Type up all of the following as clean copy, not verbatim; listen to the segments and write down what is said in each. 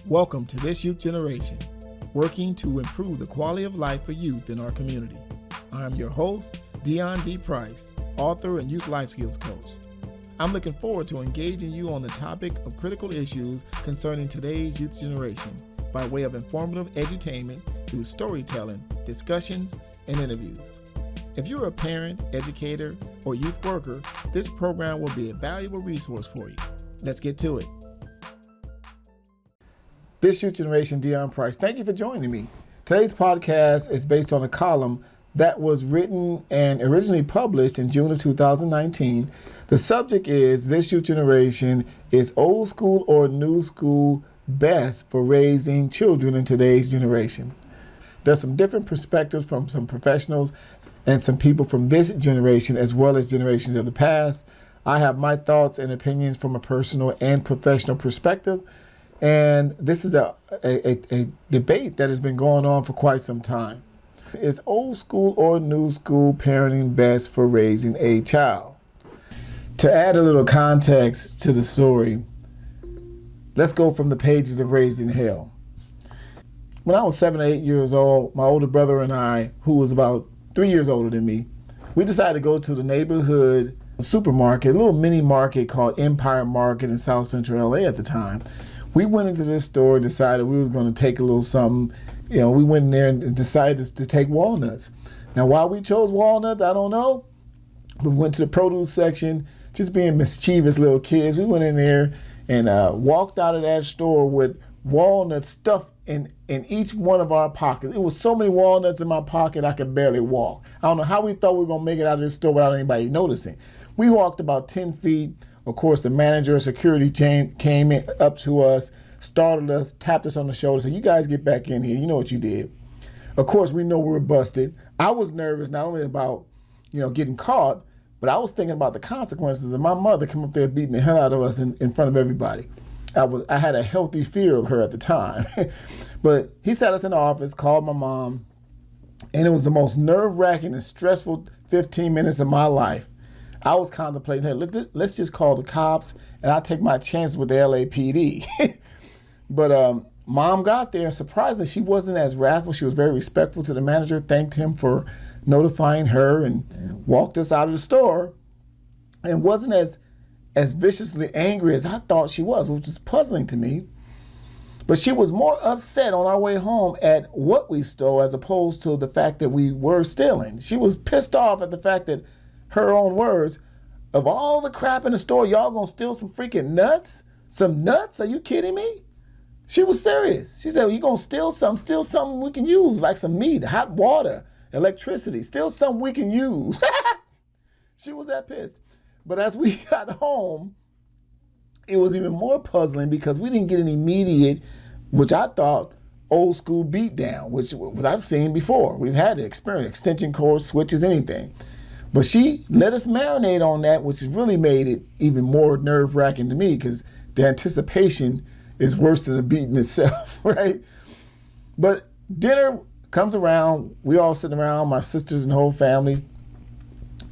Welcome to This Youth Generation, working to improve the quality of life for youth in our community. I am your host, Deon D.Price, author and youth life skills coach. I'm looking forward to engaging you on the topic of critical issues concerning today's youth generation by way of informative edutainment through storytelling, discussions, and interviews. If you're a parent, educator, or youth worker, this program will be a valuable resource for you. Let's get to it. This Youth Generation, Deon Price. Thank you for joining me. Today's podcast is based on a column that was written and originally published in June of 2019. The subject is This Youth Generation, is old school or new school best for raising children in today's generation? There's some different perspectives from some professionals and some people from this generation as well as generations of the past. I have my thoughts and opinions from a personal and professional perspective. And this is a debate that has been going on for quite some time. Is old school or new school parenting best for raising a child? To add a little context to the story, let's go from the pages of Raising Hell. When I was 7 or 8 years old, my older brother and I, who was about 3 years older than me, we decided to go to the neighborhood supermarket, a little mini market called Empire Market in South Central LA at the time. We went into this store and decided we were going to take a little something. You know, we went in there and decided to take walnuts. Now, why we chose walnuts, I don't know. We went to the produce section, just being mischievous little kids. We went in there and walked out of that store with walnuts stuffed in each one of our pockets. It was so many walnuts in my pocket I could barely walk. I don't know how we thought we were going to make it out of this store without anybody noticing. We walked about 10 feet. Of course, the manager, security came in up to us, startled us, tapped us on the shoulder, said, "You guys get back in here. You know what you did." Of course, we know we were busted. I was nervous not only about, getting caught, but I was thinking about the consequences of my mother coming up there beating the hell out of us in front of everybody. I had a healthy fear of her at the time. But he sat us in the office, called my mom, and it was the most nerve-wracking and stressful 15 minutes of my life. I was contemplating, hey, look, let's just call the cops and I'll take my chances with the LAPD. But mom got there and surprisingly, she wasn't as wrathful. She was very respectful to the manager, thanked him for notifying her and walked us out of the store and wasn't as viciously angry as I thought she was, which was puzzling to me. But she was more upset on our way home at what we stole as opposed to the fact that we were stealing. She was pissed off at the fact that, her own words, of all the crap in the store, y'all gonna steal some freaking nuts? Some nuts? Are you kidding me? She was serious. She said, well, you gonna steal something we can use, like some meat, hot water, electricity, steal something we can use. She was that pissed. But as we got home, it was even more puzzling because we didn't get an immediate, which I thought, old school beat down, which I've seen before. We've had the experience, extension cords, switches, anything. But she let us marinate on that, which has really made it even more nerve-wracking to me because the anticipation is worse than the beating itself, right? But dinner comes around. We all sitting around, my sisters and the whole family,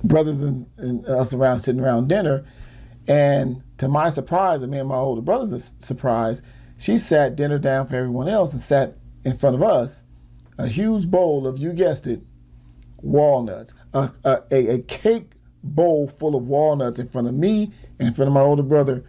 brothers and us around sitting around dinner. And to my surprise, and me and my older brother's surprise, she sat dinner down for everyone else and sat in front of us, a huge bowl of, you guessed it, walnuts, a cake bowl full of walnuts in front of me and in front of my older brother,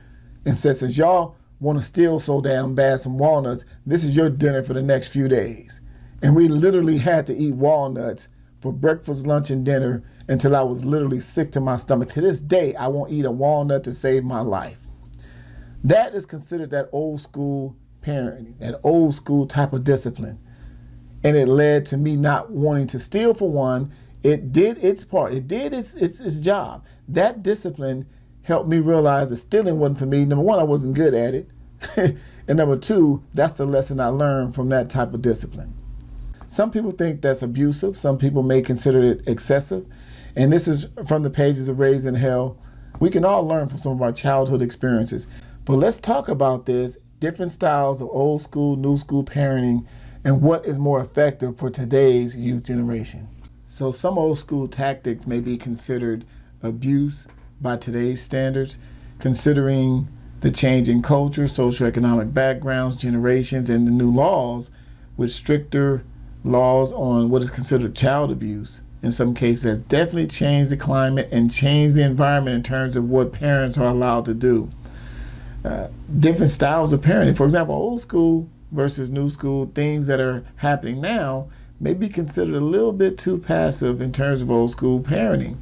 and said, since y'all want to steal so damn bad some walnuts, this is your dinner for the next few days. And we literally had to eat walnuts for breakfast, lunch, and dinner until I was literally sick to my stomach. To this day, I won't eat a walnut to save my life. That is considered that old school parenting, that old school type of discipline. And it led to me not wanting to steal, for one. It did its part. It did its job. That discipline helped me realize that stealing wasn't for me. Number one, I wasn't good at it. And number two, that's the lesson I learned from that type of discipline. Some people think that's abusive. Some people may consider it excessive. And this is from the pages of Raising Hell. We can all learn from some of our childhood experiences. But let's talk about this, different styles of old school, new school parenting, and what is more effective for today's youth generation. So some old school tactics may be considered abuse by today's standards. considering the changing culture, socioeconomic backgrounds, generations, and the new laws with stricter laws on what is considered child abuse. In some cases, has definitely changed the climate and changed the environment in terms of what parents are allowed to do. Different styles of parenting. For example, old school versus new school, things that are happening now may be considered a little bit too passive in terms of old school parenting.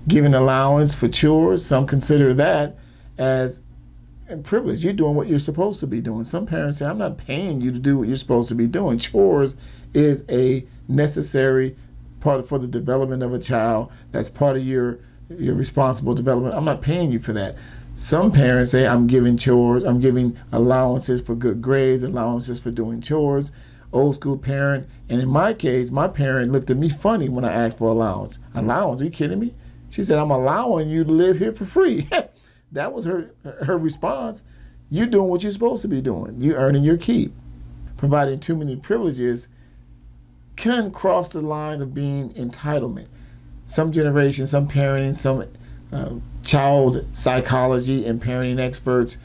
Giving allowance for chores, some consider that as a privilege. You're doing what you're supposed to be doing. Some parents say, I'm not paying you to do what you're supposed to be doing. Chores is a necessary part for the development of a child. That's part of your responsible development. I'm not paying you for that. Some parents say, I'm giving chores, I'm giving allowances for good grades, allowances for doing chores. Old school parent, and in my case, my parent looked at me funny when I asked for allowance. Allowance? Are you kidding me? She said, I'm allowing you to live here for free. That was her response. You're doing what you're supposed to be doing. You're earning your keep. Providing too many privileges can cross the line of being entitlement. Some generations, some parenting, some child psychology and parenting experts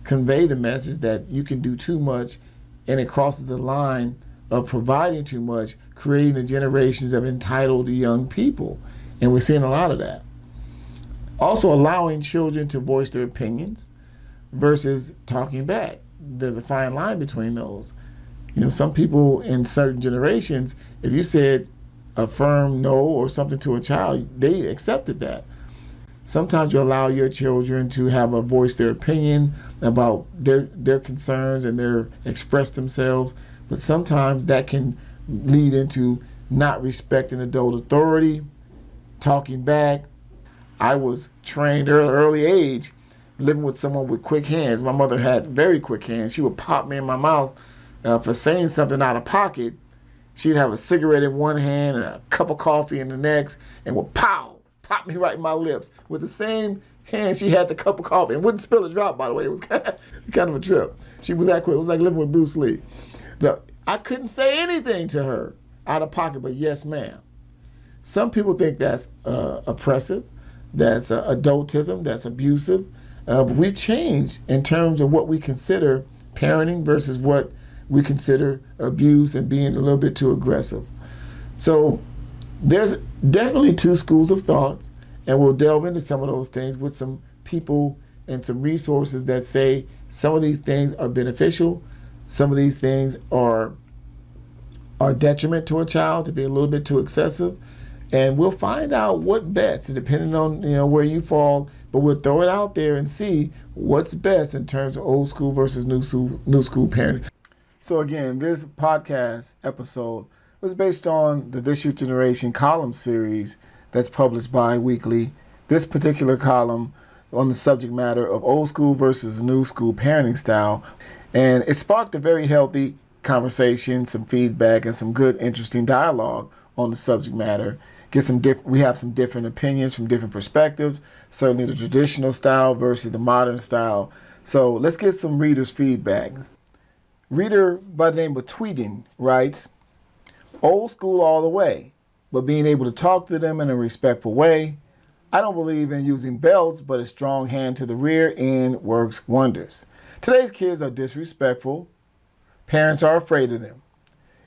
convey the message that you can do too much, and it crosses the line of providing too much, creating the generations of entitled young people. And we're seeing a lot of that. Also allowing children to voice their opinions versus talking back. There's a fine line between those. You know, some people in certain generations, if you said a firm no or something to a child, they accepted that. Sometimes you allow your children to have a voice their opinion about their concerns and their express themselves, but sometimes that can lead into not respecting adult authority, talking back. I was trained early age living with someone with quick hands. My mother had very quick hands. She would pop me in my mouth for saying something out of pocket. She'd have a cigarette in one hand and a cup of coffee in the next, and would pop me right in my lips. With the same hand she had the cup of coffee, and wouldn't spill a drop, by the way. It was kind of a trip. She was that quick. It was like living with Bruce Lee. I couldn't say anything to her out of pocket, but yes, ma'am. Some people think that's oppressive, that's adultism, that's abusive. But we've changed in terms of what we consider parenting versus what we consider abuse and being a little bit too aggressive. So there's definitely two schools of thoughts, and we'll delve into some of those things with some people and some resources that say some of these things are beneficial, some of these things are detriment to a child, to be a little bit too excessive. And we'll find out what best, depending on where you fall, but we'll throw it out there and see what's best in terms of old school versus new school parenting. So again, this podcast episode was based on the This Youth Generation column series that's published bi-weekly. This particular column on the subject matter of old school versus new school parenting style. And it sparked a very healthy conversation, some feedback, and some good, interesting dialogue on the subject matter. We have some different opinions from different perspectives, certainly the traditional style versus the modern style. So let's get some readers' feedback. Reader by the name of Tweeden writes, old school all the way, but being able to talk to them in a respectful way. I don't believe in using belts, but a strong hand to the rear end works wonders. Today's kids are disrespectful. Parents are afraid of them.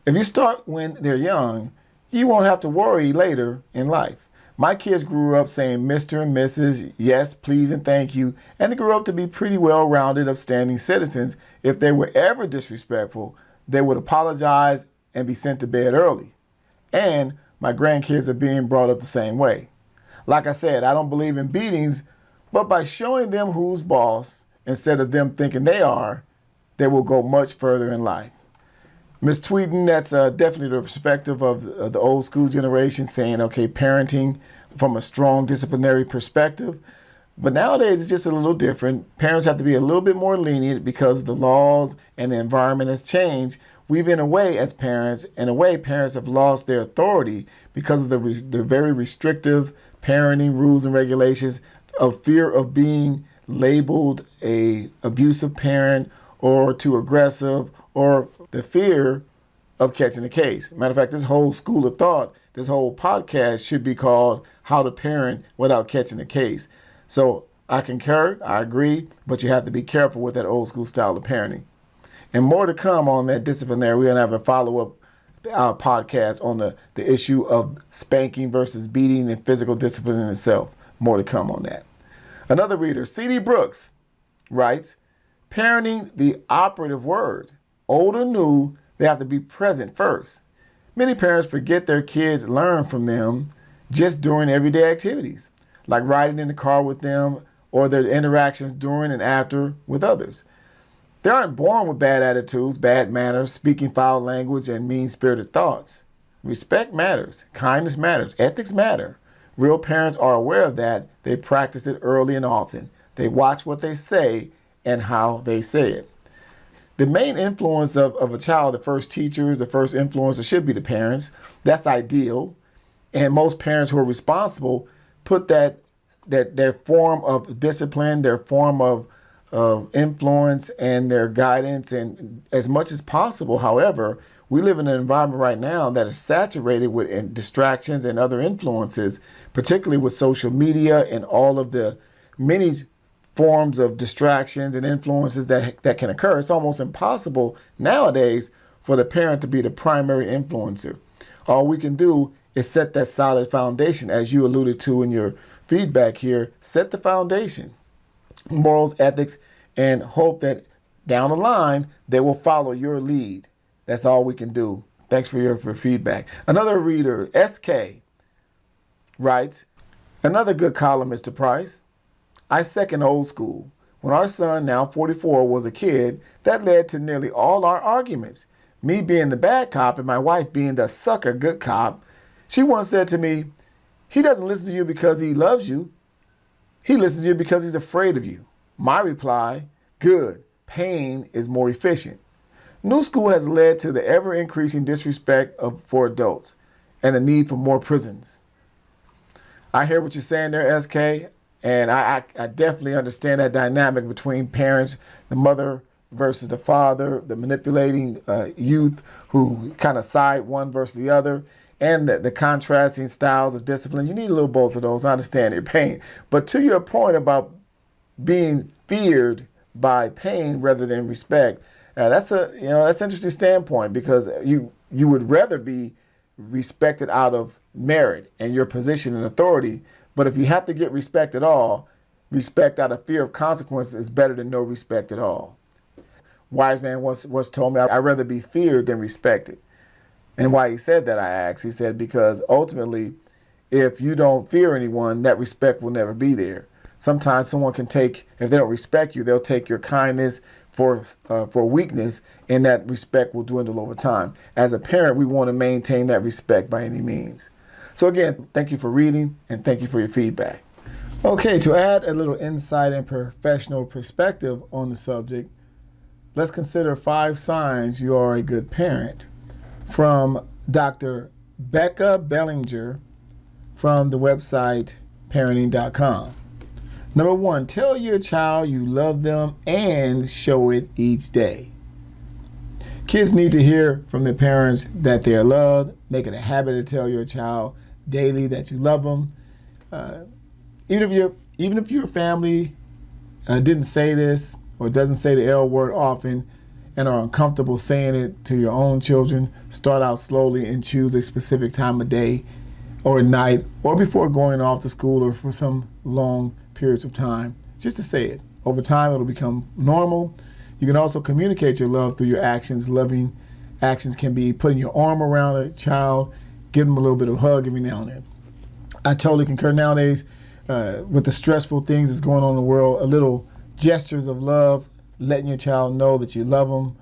If you start when they're young, you won't have to worry later in life. My kids grew up saying Mr. and Mrs., yes, please, and thank you, and they grew up to be pretty well-rounded, upstanding citizens. If they were ever disrespectful, they would apologize and be sent to bed early. And my grandkids are being brought up the same way. Like I said, I don't believe in beatings, but by showing them who's boss, instead of them thinking they are, they will go much further in life. Ms. Tweeden, that's definitely the perspective of the old school generation, saying, okay, parenting from a strong disciplinary perspective. But nowadays, it's just a little different. Parents have to be a little bit more lenient because the laws and the environment has changed. We've, in a way, as parents, parents have lost their authority because of the very restrictive parenting rules and regulations, of fear of being labeled a abusive parent or too aggressive, or the fear of catching a case. Matter of fact, this whole school of thought, this whole podcast should be called How to Parent Without Catching a Case. So I concur, I agree, but you have to be careful with that old school style of parenting. And more to come on that disciplinary. We're going to have a follow-up podcast on the issue of spanking versus beating and physical discipline in itself. More to come on that. Another reader, C.D. Brooks, writes, parenting, the operative word. Old or new, they have to be present first. Many parents forget their kids learn from them just during everyday activities, like riding in the car with them or their interactions during and after with others. They aren't born with bad attitudes, bad manners, speaking foul language, and mean-spirited thoughts. Respect matters. Kindness matters. Ethics matter. Real parents are aware of that. They practice it early and often. They watch what they say and how they say it. The main influence of a child, the first teachers, the first influencer should be the parents. That's ideal. And most parents who are responsible put that their form of discipline, their form of influence and their guidance, and as much as possible. However, we live in an environment right now that is saturated with distractions and other influences, particularly with social media and all of the many forms of distractions and influences that can occur. It's almost impossible nowadays for the parent to be the primary influencer. All we can do is set that solid foundation, as you alluded to in your feedback here. Set the foundation, morals, ethics, and hope that down the line they will follow your lead. That's all we can do. Thanks for your feedback. Another reader, SK, writes, another good column, Mr. Price. I second old school. When our son, now 44, was a kid, that led to nearly all our arguments. Me being the bad cop and my wife being the sucker good cop. She once said to me, he doesn't listen to you because he loves you. He listens to you because he's afraid of you. My reply, good. Pain is more efficient. New school has led to the ever-increasing disrespect for adults and the need for more prisons. I hear what you're saying there, SK, and I definitely understand that dynamic between parents, the mother versus the father, the manipulating youth who kind of side one versus the other, and the contrasting styles of discipline. You need a little both of those. I understand your pain. But to your point about being feared by pain rather than respect, that's an interesting standpoint, because you would rather be respected out of merit and your position and authority. But if you have to get respect at all, respect out of fear of consequences is better than no respect at all. Wise man once told me, I'd rather be feared than respected. And why he said that, I asked. He said, because ultimately, if you don't fear anyone, that respect will never be there. Sometimes someone can take, if they don't respect you, they'll take your kindness for weakness, and that respect will dwindle over time. As a parent, we want to maintain that respect by any means. So again, thank you for reading, and thank you for your feedback. Okay, to add a little insight and professional perspective on the subject, let's consider 5 signs you are a good parent, from Dr. Becca Bellinger from the website parenting.com. Number 1, tell your child you love them and show it each day. Kids need to hear from their parents that they are loved. Make it a habit to tell your child daily that you love them. Even if your family didn't say this or doesn't say the L word often and are uncomfortable saying it to your own children, start out slowly and choose a specific time of day or night or before going off to school or for some long periods of time, just to say it. Over time, it'll become normal. You can also communicate your love through your actions. Loving actions can be putting your arm around a child, giving them a little bit of a hug every now and then. I totally concur nowadays with the stressful things that's going on in the world. A little gestures of love, letting your child know that you love them,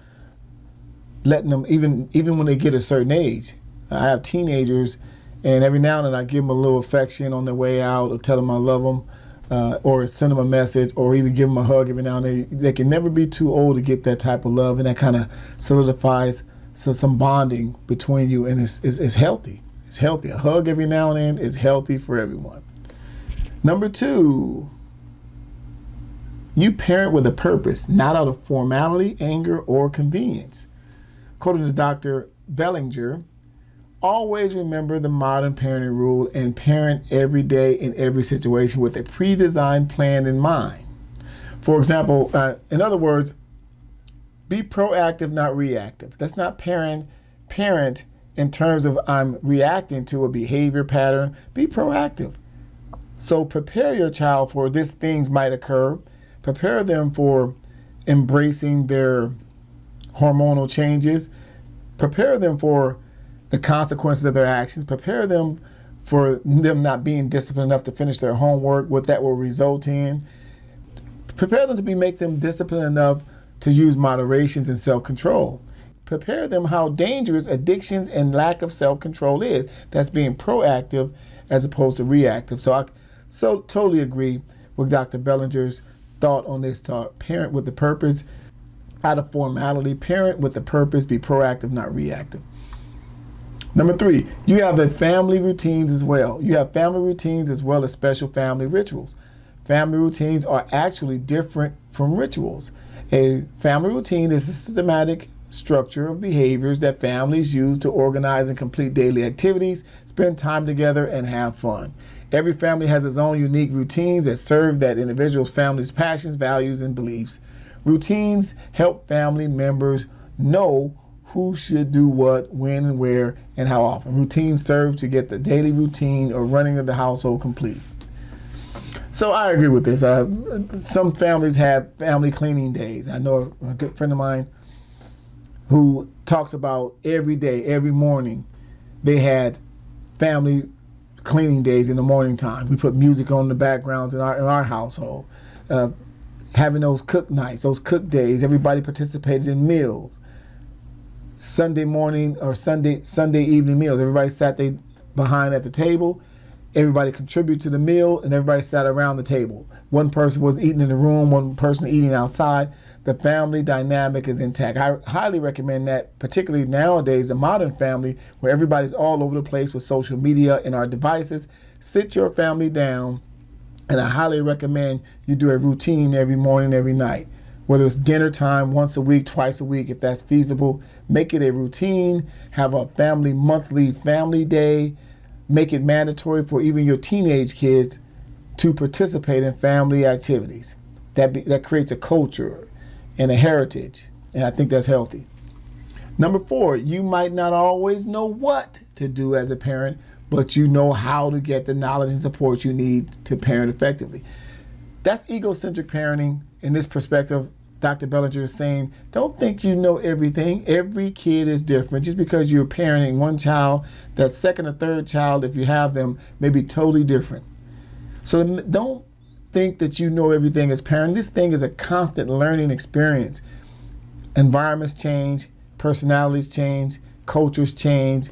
letting them, even when they get a certain age. I have teenagers, and every now and then I give them a little affection on their way out, or tell them I love them, or send them a message, or even give them a hug every now and then. They can never be too old to get that type of love, and that kind of solidifies some bonding between you, and it's healthy. It's healthy. A hug every now and then is healthy for everyone. Number 2, you parent with a purpose, not out of formality, anger, or convenience. According to Dr. Bellinger, Always remember the modern parenting rule and parent every day in every situation with a pre-designed plan in mind. For example, in other words, be proactive, not reactive. That's not parent in terms of I'm reacting to a behavior pattern. Be proactive. So prepare your child for these things might occur. Prepare them for embracing their hormonal changes. Prepare them for the consequences of their actions. Prepare them for them not being disciplined enough to finish their homework, what that will result in. Prepare them to make them disciplined enough to use moderations and self-control. Prepare them how dangerous addictions and lack of self-control is. That's being proactive as opposed to reactive. So I totally agree with Dr. Bellinger's thought on this talk. Parent with the purpose, out of formality. Parent with the purpose, be proactive, not reactive. Number 3, you have a family routines as well. You have family routines as well as special family rituals. Family routines are actually different from rituals. A family routine is a systematic structure of behaviors that families use to organize and complete daily activities, spend time together, and have fun. Every family has its own unique routines that serve that individual's family's passions, values, and beliefs. Routines help family members know who should do what, when, and where, and how often. Routines serve to get the daily routine or running of the household complete. So I agree with this. Some families have family cleaning days. I know a good friend of mine who talks about every day, every morning, they had family cleaning days in the morning time. We put music on the backgrounds in our household. Having those cook nights, those cook days, everybody participated in meals. Sunday morning or Sunday evening meals. Everybody sat behind at the table. Everybody contributed to the meal, and everybody sat around the table. One person was eating in the room, one person eating outside. The family dynamic is intact. I highly recommend that, particularly nowadays, the modern family, where everybody's all over the place with social media and our devices. Sit your family down, and I highly recommend you do a routine every morning, every night. Whether it's dinner time once a week, twice a week, if that's feasible, make it a routine. Have a monthly family day. Make it mandatory for even your teenage kids to participate in family activities. That creates a culture and a heritage, and I think that's healthy. Number 4, you might not always know what to do as a parent, but you know how to get the knowledge and support you need to parent effectively. That's egocentric parenting. In this perspective, Dr. Bellinger is saying, don't think you know everything. Every kid is different. Just because you're parenting one child, that second or third child, if you have them, may be totally different. So don't think that you know everything as parent. This thing is a constant learning experience. Environments change, personalities change, cultures change,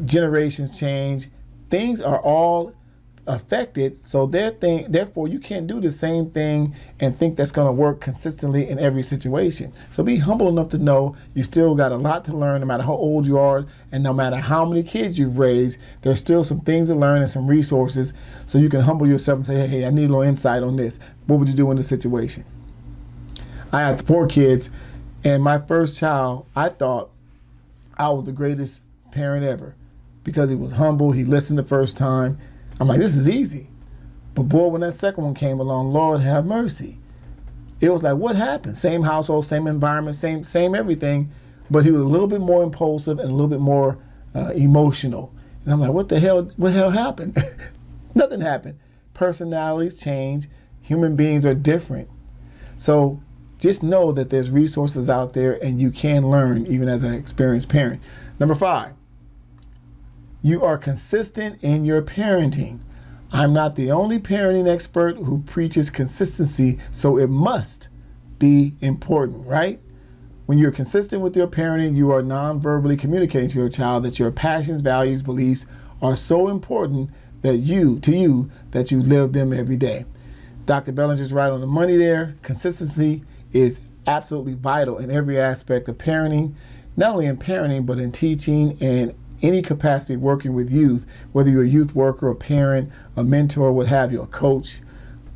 generations change. Things are all affected, so therefore you can't do the same thing and think that's going to work consistently in every situation. So be humble enough to know you still got a lot to learn, no matter how old you are and no matter how many kids you've raised. There's still some things to learn and some resources, so you can humble yourself and say, hey, I need a little insight on this. What would you do in this situation? I had 4 kids, and my first child, I thought I was the greatest parent ever because he was humble. He listened the first time. I'm like, this is easy. But boy, when that second one came along, Lord have mercy. It was like, what happened? Same household, same environment, same everything, but he was a little bit more impulsive and a little bit more emotional. And I'm like, what the hell happened? Nothing happened. Personalities change. Human beings are different. So just know that there's resources out there and you can learn even as an experienced parent. Number 5. You are consistent in your parenting. I'm not the only parenting expert who preaches consistency, so it must be important, right? When you're consistent with your parenting, you are non-verbally communicating to your child that your passions, values, beliefs are so important that you live them every day. Dr. Bellinger's right on the money there. Consistency is absolutely vital in every aspect of parenting, not only in parenting, but in teaching and any capacity working with youth, whether you're a youth worker, a parent, a mentor, what have you, a coach.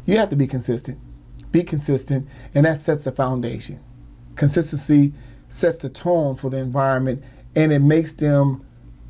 You have to be consistent. Be consistent, and that sets the foundation. Consistency sets the tone for the environment, and it makes them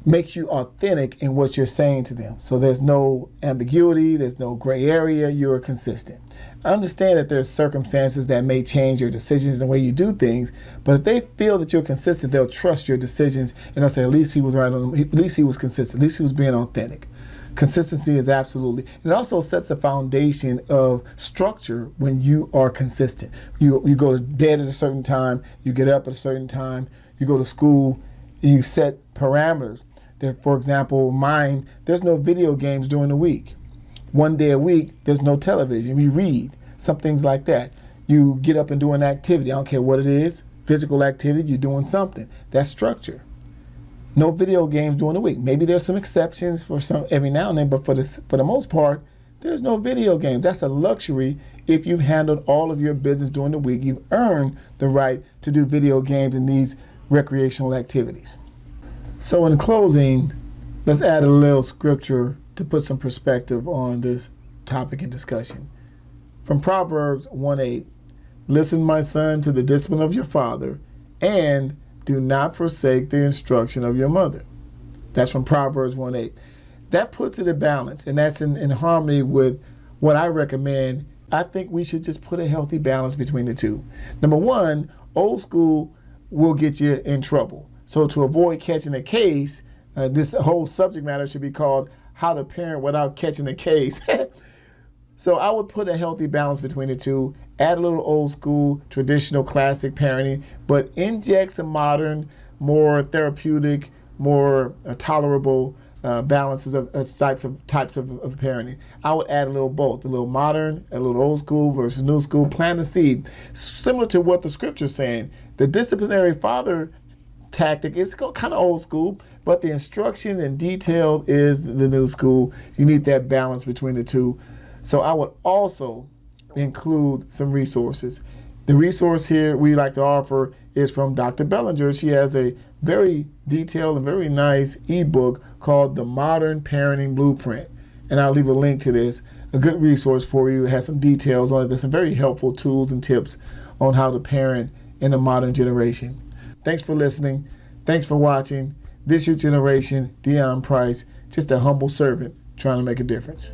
makes you authentic in what you're saying to them. So there's no ambiguity, there's no gray area, you're consistent. I understand that there's circumstances that may change your decisions and the way you do things, but if they feel that you're consistent, they'll trust your decisions and they'll say, at least he was right on, at least he was consistent, at least he was being authentic. Consistency is absolutely, it also sets a foundation of structure when you are consistent. You go to bed at a certain time, you get up at a certain time, you go to school, you set parameters. That, for example, mine, there's no video games during the week. One day a week, there's no television. You read, some things like that. You get up and do an activity. I don't care what it is, physical activity, you're doing something. That's structure. No video games during the week. Maybe there's some exceptions for some every now and then, but for the most part, there's no video games. That's a luxury if you've handled all of your business during the week. You've earned the right to do video games and these recreational activities. So in closing, let's add a little scripture to put some perspective on this topic and discussion. From Proverbs 1:8, listen, my son, to the discipline of your father, and do not forsake the instruction of your mother. That's from Proverbs 1:8. That puts it in balance, and that's in harmony with what I recommend. I think we should just put a healthy balance between the two. Number one, old school will get you in trouble. So to avoid catching a case, this whole subject matter should be called How to Parent Without Catching a Case. So I would put a healthy balance between the two, add a little old school, traditional, classic parenting, but inject some modern, more therapeutic, more tolerable balances of types of parenting. I would add a little both, a little modern, a little old school versus new school. Plant a seed. Similar to what the scripture's saying, the disciplinary father tactic is kind of old school, but the instruction and detail is the new school. You need that balance between the two. So I would also include some resources. The resource here we like to offer is from Dr. Bellinger. She has a very detailed and very nice ebook called The Modern Parenting Blueprint. And I'll leave a link to this, a good resource for you. It has some details on it. There's some very helpful tools and tips on how to parent in the modern generation. Thanks for listening. Thanks for watching. This Youth Generation, D.Price, just a humble servant trying to make a difference.